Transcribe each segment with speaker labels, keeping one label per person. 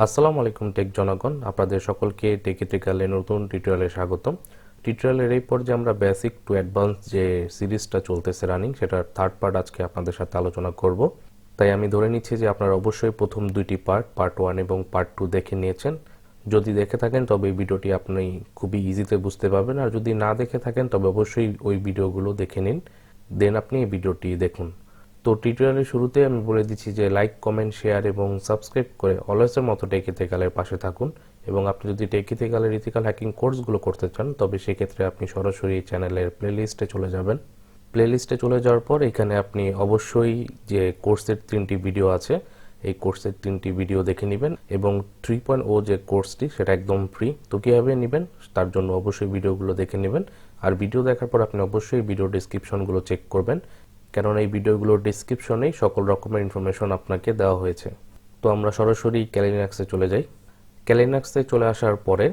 Speaker 1: আসসালামু আলাইকুম টেক জনগণ, আপনাদের সকলকে টেকিট্রিক্যালের নতুন টিউটোরিয়ালে স্বাগতম। টিউটোরিয়ালের এই পর্যায়ে আমরা বেসিক টু অ্যাডভান্স যে সিরিজটা চলতেছে রানিং, সেটার থার্ড পার্ট আজকে আপনাদের সাথে আলোচনা করব। তাই আমি ধরে নিচ্ছি যে আপনারা অবশ্যই প্রথম দুইটি পার্ট 1 এবং পার্ট 2 দেখে নিয়েছেন। যদি দেখে থাকেন তবে এই ভিডিওটি আপনি খুবই ইজিতে বুঝতে পারবেন, আর যদি না দেখে থাকেন তবে অবশ্যই ওই ভিডিওগুলো দেখে নিন, দেন আপনি এই ভিডিওটি দেখুন। তো টিউটোরিয়ালের শুরুতে আমি বলে দিচ্ছি যে লাইক, কমেন্ট, শেয়ার এবং সাবস্ক্রাইব করে অলওয়েজের মতো টেক ইথিক্যালের পাশে থাকুন। এবং আপনি যদি টেক ইথিক্যালের ইথিক্যাল হ্যাকিং কোর্সগুলো করতে চান তবে সেক্ষেত্রে আপনি সরাসরি চ্যানেলের প্লেলিস্টে চলে যাবেন। প্লেলিস্টে চলে যাওয়ার পর এখানে আপনি অবশ্যই যে কোর্সের 3টি ভিডিও আছে, এই কোর্সের 3টি ভিডিও দেখে নেবেন। এবং 3.0 যে কোর্সটি সেটা একদম ফ্রি। তো কীভাবে নেবেন তার জন্য অবশ্যই ভিডিওগুলো দেখে নেবেন। আর ভিডিও দেখার পর আপনি অবশ্যই ভিডিও ডেসক্রিপশনগুলো চেক করবেন, কারণ এই ভিডিওগুলোর ডেসক্রিপশনেই সকল রকমের ইনফরমেশন আপনাকে দেওয়া হয়েছে। তো আমরা সরাসরি ক্যালিনাক্সে চলে যাই। ক্যালিনাক্সে চলে আসার পরে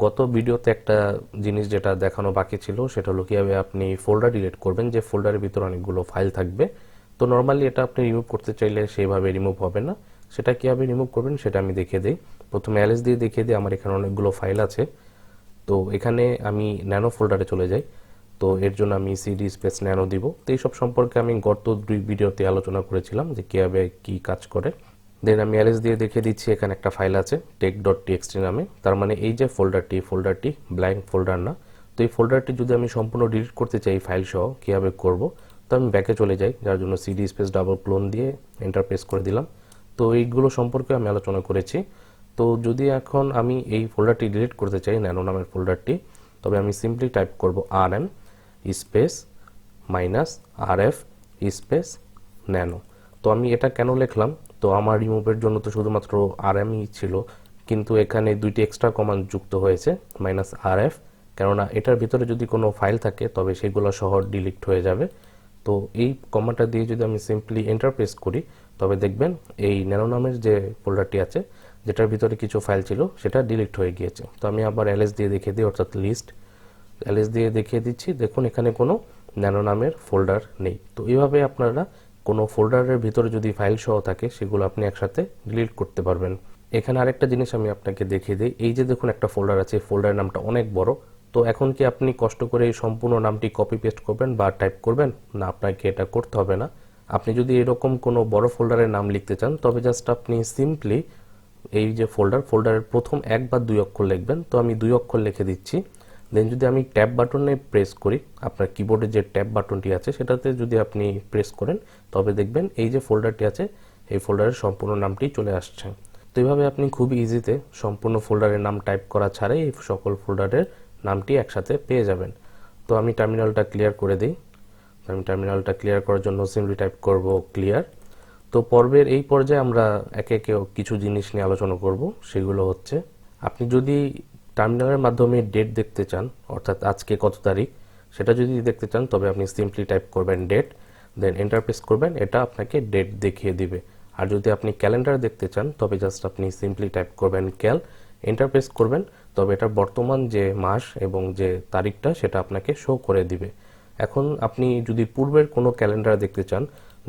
Speaker 1: গত ভিডিওতে একটা জিনিস যেটা দেখানো বাকি ছিল সেটা হলো কীভাবে আপনি ফোল্ডার ডিলিট করবেন, যে ফোল্ডারের ভিতরে অনেকগুলো ফাইল থাকবে। তো নর্মালি এটা আপনি রিমুভ করতে চাইলে সেইভাবে রিমুভ হবে না। সেটা কীভাবে রিমুভ করবেন সেটা আমি দেখিয়ে দিই। প্রথমে এলএস দিয়ে দেখিয়ে দিই। আমার এখানে অনেকগুলো ফাইল আছে। তো এখানে আমি ন্যানো ফোল্ডারে চলে যাই। তো এর জন্য আমি সিডি স্পেস ন্যানো দিব। তো এইসব সম্পর্কে আমি গত 2 ভিডিওতে আলোচনা করেছিলাম যে কীভাবে কী কাজ করে। দেন আমি এলএস দিয়ে দেখিয়ে দিচ্ছি। এখানে একটা ফাইল আছে টেক.txt নামে, তার মানে এই যে ফোল্ডারটি ব্ল্যাঙ্ক ফোল্ডার না। তো এই ফোল্ডারটি যদি আমি সম্পূর্ণ ডিলিট করতে চাই ফাইল সহ, কীভাবে করব? তো আমি ব্যাকে চলে যাই, যার জন্য সিডি স্পেস ডাবল ক্লোন দিয়ে এন্টার প্রেস করে দিলাম। তো এইগুলো সম্পর্কে আমি আলোচনা করেছি। তো যদি এখন আমি এই ফোল্ডারটি ডিলিট করতে চাই, ন্যানো নামের ফোল্ডারটি, তবে আমি সিম্পলি টাইপ করব rm space -rf space nano. তো আমি এটা কেন লিখলাম? তো আমার রিমুভের জন্য তো শুধুমাত্র rmই ছিল, কিন্তু এখানে দুইটি এক্সট্রা কমান্ড যুক্ত হয়েছে -rf, কেননা এটার ভিতরে যদি কোনো ফাইল থাকে তবে সেগুলো সহ ডিলিট হয়ে যাবে। তো এই কমান্ডটা দিয়ে যদি আমি সিম্পলি এন্টার প্রেস করি তবে দেখবেন এই ন্যানো নামের যে ফোল্ডারটি আছে, যেটার ভিতরে কিছু ফাইল ছিল, সেটা ডিলিট হয়ে গিয়েছে। তো আমি আবার এলএস দিয়ে দেখিয়ে দিই, অর্থাৎ লিস্ট এলএস দিয়ে দেখিয়ে দিচ্ছি। দেখুন এখানে কোনো ন্যানো নামের ফোল্ডার নেই। তো এইভাবে আপনারা কোনো ফোল্ডারের ভিতরে যদি ফাইল সহ থাকে সেগুলো আপনি একসাথে ডিলিট করতে পারবেন। এখানে আরেকটা জিনিস আমি আপনাকে দেখিয়ে দিই। এই যে দেখুন একটা ফোল্ডার আছে, ফোল্ডারের নামটা অনেক বড়। তো এখন কি আপনি কষ্ট করে এই সম্পূর্ণ নামটি কপি পেস্ট করবেন বা টাইপ করবেন? না, আপনাকে এটা করতে হবে না। আপনি যদি এরকম কোনো বড় ফোল্ডারের নাম লিখতে চান তবে জাস্ট আপনি সিম্পলি এই যে ফোল্ডারের প্রথম 1 বা 2 অক্ষর লিখবেন। তো আমি 2 অক্ষর লিখে দিচ্ছি। দেন যদি আমি ট্যাব বাটনে প্রেস করি, আপনার কিবোর্ডে যে ট্যাব বাটনটি আছে সেটাতে যদি আপনি প্রেস করেন তবে দেখবেন এই যে ফোল্ডারটি আছে এই ফোল্ডারের সম্পূর্ণ নামটি চলে আসছে। তো এইভাবে আপনি খুব ইজিতে সম্পূর্ণ ফোল্ডারের নাম টাইপ করা ছাড়াই এই সকল ফোল্ডারের নামটি একসাথে পেয়ে যাবেন। তো আমি টার্মিনালটা ক্লিয়ার করে দিই। আমি টার্মিনালটা ক্লিয়ার করার জন্য সিম্পলি টাইপ করব ক্লিয়ার। তো পর্বের এই পর্যায়ে আমরা একে একে কিছু জিনিস নিয়ে আলোচনা করব। সেগুলো হচ্ছে, আপনি যদি টার্মিনালের মাধ্যমে ডেট দেখতে চান, অর্থাৎ আজকে কত তারিখ, সেটা যদি দেখতে চান তবে আপনি সিম্পলি টাইপ করবেন ডেট, দেন এন্টার প্রেস করবেন, এটা আপনাকে ডেট দেখিয়ে দিবে। আর যদি আপনি ক্যালেন্ডার দেখতে চান তবে জাস্ট আপনি সিম্পলি টাইপ করবেন ক্যাল, এন্টার প্রেস করবেন, তবে এটা বর্তমান যে মাস এবং যে তারিখটা সেটা আপনাকে শো করে দিবে। এখন আপনি যদি পূর্বের কোনো ক্যালেন্ডার দেখতে চান,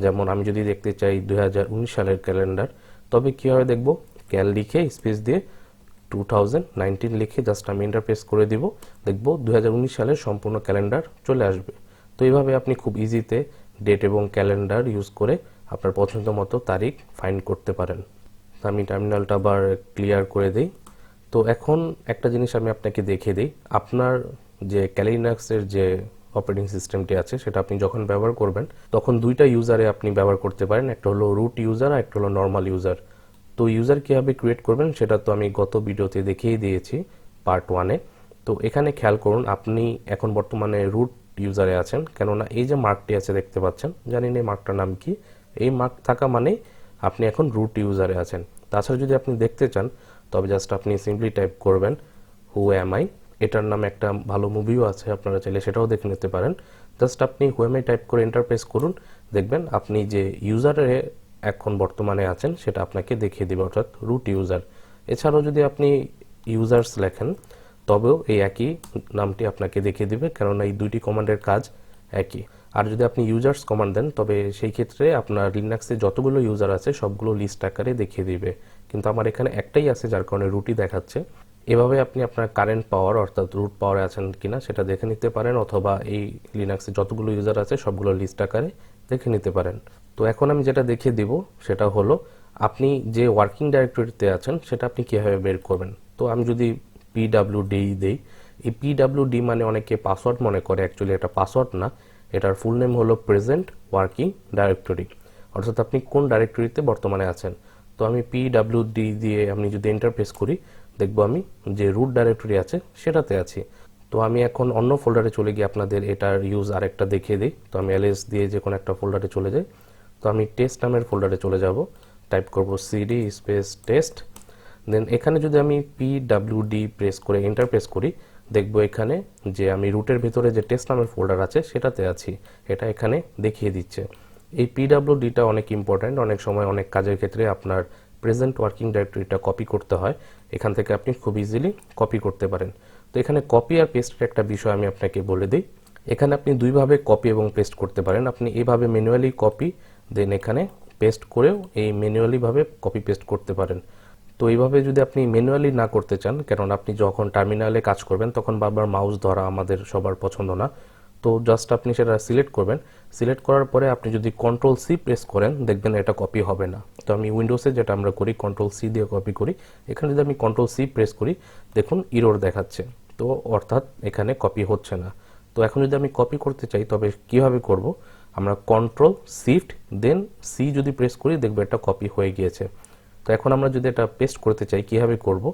Speaker 1: যেমন আমি যদি দেখতে চাই 2019 সালের ক্যালেন্ডার, তবে কীভাবে দেখব? ক্যাল লিখে স্পেস দিয়ে 2019 লিখে জাস্ট আমি এন্টার প্রেস করে দিব, দেখব 2019 সালের সম্পূর্ণ ক্যালেন্ডার চলে আসবে। তো এইভাবে আপনি খুব ইজিতে ডেট এবং ক্যালেন্ডার ইউজ করে আপনার পছন্দ মতো তারিখ ফাইন্ড করতে পারেন। আমি টার্মিনালটা আবার ক্লিয়ার করে দিই। তো এখন একটা জিনিস আমি আপনাকে দেখিয়ে দিই। আপনার যে ক্যালিনাক্সের যে অপারেটিং সিস্টেমটি আছে সেটা আপনি যখন ব্যবহার করবেন তখন দুইটা ইউজারে আপনি ব্যবহার করতে পারেন, একটা হলো রুট ইউজার আর একটা হলো নর্মাল ইউজার। তো ইউজার কীভাবে ক্রিয়েট করবেন সেটা তো আমি গত ভিডিওতে দেখিয়ে দিয়েছি পার্ট 1-এ। তো এখানে খেয়াল করুন, আপনি এখন বর্তমানে রুট ইউজারে আছেন, কেননা এই যে মার্কটি আছে দেখতে পাচ্ছেন, জানি না এই মার্কটার নাম কি। এই মার্ক থাকা মানেই আপনি এখন রুট ইউজারে আছেন। তাছাড়া যদি আপনি দেখতে চান তবে জাস্ট আপনি সিম্পলি টাইপ করবেন হু এম আই। এটার নামে একটা ভালো মুভিও আছে, আপনারা চাইলে সেটাও দেখে নিতে পারেন। জাস্ট আপনি হু এম আই টাইপ করে এন্টার প্রেস করুন, দেখবেন আপনি যে ইউজারে এখন বর্তমানে আছেন সেটা আপনাকে দেখিয়ে দেবে, অর্থাৎ রুট ইউজার। এছাড়াও যদি আপনি ইউজার্স লেখেন তবেও এই একই নামটি আপনাকে দেখিয়ে দিবে, কারণ এই দুইটি কমান্ডের কাজ একই। আর যদি আপনি ইউজার্স কমান্ড দেন তবে সেই ক্ষেত্রে আপনার লিনাক্সে যতগুলো ইউজার আছে সবগুলো লিস্ট আকারে দেখিয়ে দিবে, কিন্তু আমার এখানে একটাই আছে, যার কারণে রুটই দেখাচ্ছে। এভাবে আপনি আপনার কারেন্ট পাওয়ার অর্থাৎ রুট পাওয়ারে আছেন কিনা সেটা দেখে নিতে পারেন, অথবা এই লিনাক্সে যতগুলো ইউজার আছে সবগুলো লিস্ট আকারে দেখে নিতে পারেন। তো এখন আমি যেটা দেখিয়ে দিব সেটা হলো আপনি যে ওয়ার্কিং ডাইরেক্টরিতে আছেন সেটা আপনি কীভাবে বের করবেন। তো আমি যদি পিডাব্লিউডি দেই, এই পিডাব্লিউডি মানে অনেকে পাসওয়ার্ড মনে করে, অ্যাকচুয়ালি এটা পাসওয়ার্ড না, এটার ফুল নেম হলো প্রেজেন্ট ওয়ার্কিং ডাইরেক্টরি, অর্থাৎ আপনি কোন ডাইরেক্টরিতে বর্তমানে আছেন। তো আমি পিডাব্লিউডি দিয়ে আমি যদি এন্টারপ্রেস করি, দেখব আমি যে রুট ডাইরেক্টরি আছে সেটাতে আছি। তো আমি এখন অন্য ফোল্ডারে চলে গিয়ে আপনাদের এটার ইউজ আরেকটা দেখিয়ে দিই। তো আমি এলএস দিয়ে যে কোনো একটা ফোল্ডারে চলে যাই। তো আমি টেস্ট নামের ফোল্ডারে চলে যাব, টাইপ করব সিডি স্পেস টেস্ট। দেন এখানে যদি আমি পিডাব্লিউডি প্রেস করে এন্টার প্রেস করি, দেখব এখানে যে আমি রুটের ভিতরে যে টেস্ট নামের ফোল্ডার আছে সেটাতে আছি, এটা এখানে দেখিয়ে দিচ্ছে। এই পিডাব্লিউডিটা অনেক ইম্পর্ট্যান্ট, অনেক সময় অনেক কাজের ক্ষেত্রে আপনার প্রেজেন্ট ওয়ার্কিং ডাইরেক্টরিটা কপি করতে হয়, এখান থেকে আপনি খুব ইজিলি কপি করতে পারেন। তো এখানে কপি আর পেস্টের একটা বিষয় আমি আপনাকে বলে দিই। এখানে আপনি দুইভাবে কপি এবং পেস্ট করতে পারেন। আপনি এইভাবে ম্যানুয়ালি কপি, দেন এখানে পেস্ট করেও এই ম্যানুয়ালিভাবে কপি পেস্ট করতে পারেন। তো এইভাবে যদি আপনি ম্যানুয়ালি না করতে চান, কারণ আপনি যখন টার্মিনালে কাজ করবেন তখন বারবার মাউস ধরা আমাদের সবার পছন্দ না, তো জাস্ট আপনি সেটা সিলেক্ট করবেন। সিলেক্ট করার পরে আপনি যদি কন্ট্রোল সি প্রেস করেন, দেখবেন এটা কপি হবে না। তো আমি উইন্ডোজে যেটা আমরা করি কন্ট্রোল সি দিয়ে কপি করি, এখানে যদি আমি কন্ট্রোল সি প্রেস করি, দেখুন ইরর দেখাচ্ছে, তো অর্থাৎ এখানে কপি হচ্ছে না। তো এখন যদি আমি কপি করতে চাই তবে কিভাবে করব, আমরা কন্ট্রোল শিফট দেন সি যদি প্রেস করি, দেখবে এটা কপি হয়ে গিয়েছে। তো এখন আমরা যদি এটা পেস্ট করতে চাই কিভাবে করব,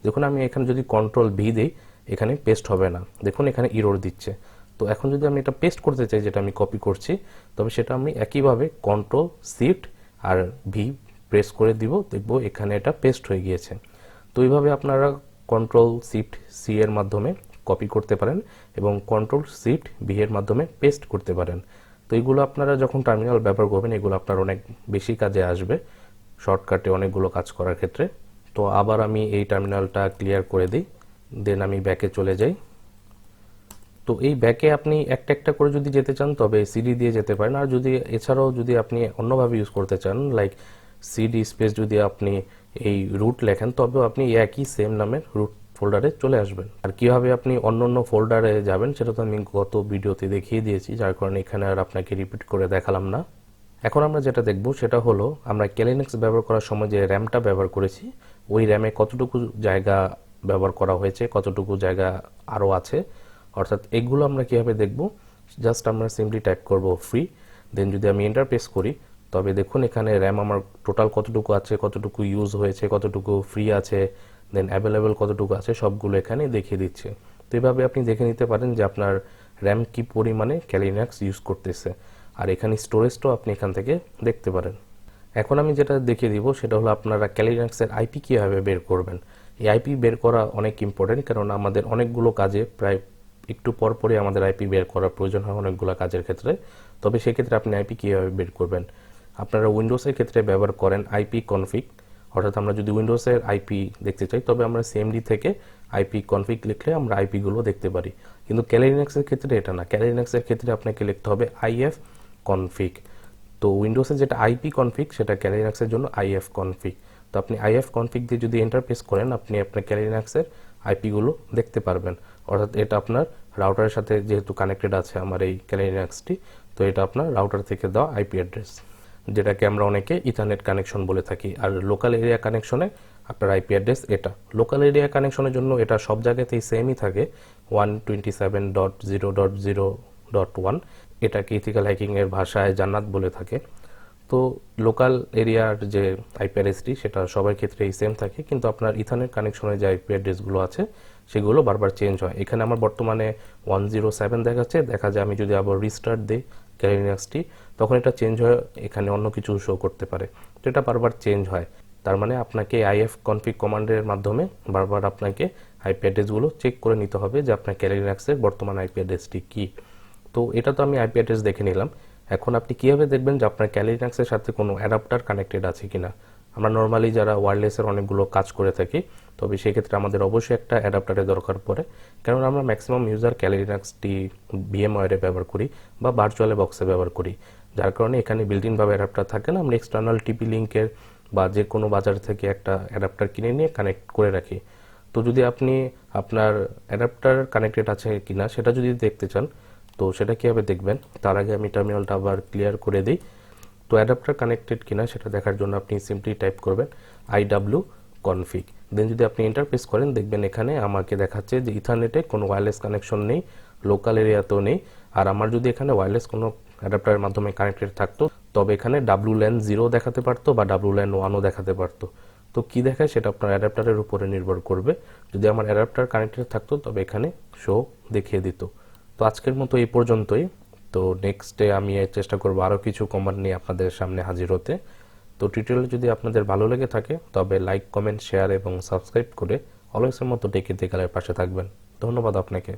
Speaker 1: দেখুন আমি এখানে যদি কন্ট্রোল ভি দিই, এখানে পেস্ট হবে না, দেখুন এখানে ইরর দিচ্ছে। তো এখন যদি আমি এটা পেস্ট করতে চাই যেটা আমি কপি করছি, তবে সেটা আমি একইভাবে কন্ট্রোল শিফট আর ভি প্রেস করে দিব, দেখব এখানে এটা পেস্ট হয়ে গিয়েছে। তো এইভাবে আপনারা কন্ট্রোল শিফট সি এর মাধ্যমে কপি করতে পারেন এবং কন্ট্রোল শিফট ভি এর মাধ্যমে পেস্ট করতে পারেন। তো এইগুলো আপনারা যখন টার্মিনাল ব্যবহার করবেন এগুলো আপনার অনেক বেশি কাজে আসবে শর্টকাটে অনেকগুলো কাজ করার ক্ষেত্রে। তো আবার আমি এই টার্মিনালটা ক্লিয়ার করে দিই, দেন আমি ব্যাকে চলে যাই। তো এই ব্যাকে আপনি একটা একটা করে যদি যেতে চান তবে সিডি দিয়ে যেতে পারেন, আর যদি এছাড়াও যদি আপনি অন্যভাবে ইউজ করতে চান লাইক সিডি স্পেস যদি আপনি এই রুট লেখেন, তবেও আপনি একই সেম নামের রুট ফোল্ডারে চলে আসবেন। আর কিভাবে আপনি অন্য অন্য ফোল্ডারে যাবেন সেটা তো আমি গত ভিডিওতে দেখিয়ে দিয়েছি, যার কারণে এখানে আর আপনাকে রিপিট করে দেখালাম না। এখন আমরা যেটা দেখব সেটা হলো আমরা লিনাক্স ব্যবহার করার সময় যে র্যামটা ব্যবহার করেছি, ওই র্যামে কতটুকু জায়গা ব্যবহার করা হয়েছে, কতটুকু জায়গা আরও আছে, অর্থাৎ এগুলো আমরা কীভাবে দেখব। জাস্ট আমরা সিম্পলি টাইপ করব ফ্রি, দেন যদি আমি এন্টার প্রেস করি, তবে দেখুন এখানে র্যাম আমার টোটাল কতটুকু আছে, কতটুকু ইউজ হয়েছে, কতটুকু ফ্রি আছে, দেন অ্যাভেলেবেল কতটুকু আছে, সবগুলো এখানে দেখিয়ে দিচ্ছে। তো এইভাবে আপনি দেখে নিতে পারেন যে আপনার র্যাম কী পরিমাণে লিনাক্স ইউজ করতেছে, আর এখানে স্টোরেজটাও আপনি এখান থেকে দেখতে পারেন। এখন আমি যেটা দেখিয়ে দিব সেটা হলো আপনারা লিনাক্সের আইপি কীভাবে বের করবেন। এই আইপি বের করা অনেক ইম্পর্টেন্ট, কারণ আমাদের অনেকগুলো কাজে প্রায় একটু পরপরই আমাদের আইপি বের করার প্রয়োজন হয় অনেকগুলো কাজের ক্ষেত্রে। তবে সেক্ষেত্রে আপনি আইপি কীভাবে বের করবেন, আপনারা উইন্ডোজের ক্ষেত্রে ব্যবহার করেন আইপি কনফিগ, অর্থাৎ আমরা যদি উইন্ডোজের আইপি দেখতে চাই তবে আমরা সিএমডি থেকে আইপি কনফিগ লিখলে আমরা আইপিগুলো দেখতে পারি। কিন্তু লিনাক্সের ক্ষেত্রে এটা না, লিনাক্সের ক্ষেত্রে আপনাকে লিখতে হবে আইএফ কনফিগ। তো উইন্ডোজে যেটা আইপি কনফিগ সেটা লিনাক্সের জন্য আইএফ কনফিগ। তো আপনি আইএফ কনফিগ দিয়ে যদি এন্টারপ্রেস করেন, আপনি আপনার লিনাক্সের আইপিগুলো দেখতে পারবেন, অর্থাৎ এটা আপনার রাউটারের সাথে যেহেতু কানেক্টেড আছে আমার এই লিনাক্সটি, তো এটা আপনার রাউটার থেকে দেওয়া আইপি অ্যাড্রেস, যেটাকে আমরা অনেকে ইথারনেট কানেকশন বলে থাকি। আর লোকাল এরিয়া কানেকশনে আপনার আইপি অ্যাড্রেস এটা। লোকাল এরিয়া কানেকশনের জন্য এটা সব জায়গাতেই সেমই থাকে, 127.0.0.1, এটাকে ইথিক্যাল হ্যাকিংয়ের ভাষায় জান্নাত বলে থাকে। তো লোকাল এরিয়ার যে আইপি অ্যাড্রেসটি সেটা সবার ক্ষেত্রেই সেম থাকে, কিন্তু আপনার ইথারনেট কানেকশনের যে আইপি অ্যাড্রেসগুলো আছে সেগুলো বারবার চেঞ্জ হয়। এখানে আমার বর্তমানে 107 দেখাচ্ছে, দেখা যায় আমি যদি আবার রিস্টার্ট দিই লিনাক্সটি, তখন এটা চেঞ্জ হয়ে এখানে অন্য কিছু শো করতে পারে। তো এটা বারবার চেঞ্জ হয়, তার মানে আপনাকে আইএফ কনফিগ কমান্ডের মাধ্যমে বারবার আপনাকে আইপি অ্যাড্রেসগুলো চেক করে নিতে হবে যে আপনার লিনাক্সের বর্তমান আইপি অ্যাড্রেসটি কী। তো এটা তো আমি আইপি অ্যাড্রেস দেখে নিলাম। এখন আপনি কীভাবে দেখবেন যে আপনার লিনাক্সের সাথে কোনো অ্যাডাপ্টার কানেক্টেড আছে কিনা। আমরা নর্মালি যারা ওয়্যারলেসের অনেকগুলো কাজ করে থাকি, তবে সেক্ষেত্রে আমাদের অবশ্যই একটা অ্যাডাপ্টারের দরকার পড়ে, কারণ আমরা ম্যাক্সিমাম ইউজার লিনাক্সটি ভিএমওয়্যারে ব্যবহার করি বা ভার্চুয়াল বক্সে ব্যবহার করি, যার কারণে এখানে বিল্ট ইনভাবে অ্যাডাপ্টার থাকে না। আমরা এক্সটার্নাল টিপি লিঙ্কের বা যে কোনো বাজার থেকে একটা অ্যাডাপ্টার কিনে নিয়ে কানেক্ট করে রাখি। তো যদি আপনি আপনার অ্যাডাপ্টার কানেক্টেড আছে কিনা সেটা যদি দেখতে চান, তো সেটা কীভাবে দেখবেন, তার আগে আমি টার্মিনালটা আবার ক্লিয়ার করে দিই। তো অ্যাডাপ্টার কানেক্টেড কিনা সেটা দেখার জন্য আপনি সিম্পলি টাইপ করবেন IW config, দেন যদি আপনি এন্টার প্রেস করেন দেখবেন এখানে আমাকে দেখাচ্ছে যে ইথারনেটে কোনো ওয়্যারলেস কানেকশন নেই, লোকাল এরিয়াতেও নেই। আর আমার যদি এখানে ওয়্যারলেস কোনো অ্যাডাপ্টারের মাধ্যমে কানেক্টেড থাকতো তবে এখানে WLAN 0 দেখাতে পারতো বা WLAN 1ও দেখাতে পারতো। তো কি দেখায় সেটা আপনার অ্যাডাপ্টারের উপরে নির্ভর করবে। যদি আমার অ্যাডাপ্টার কানেক্টেড থাকতো তবে এখানে শো দেখিয়ে দিত। তো আজকের মতো এই পর্যন্তই। তো নেক্সটে আমি চেষ্টা করব আরও কিছু কমান্ড নিয়ে আপনাদের সামনে হাজির হতে। তো টিউটোরিয়াল যদি আপনাদের ভালো লেগে থাকে তবে লাইক, কমেন্ট, শেয়ার এবং সাবস্ক্রাইব করে অলওয়েজের মতো টেক ইথিক্যালের পাশে থাকবেন। ধন্যবাদ আপনাকে।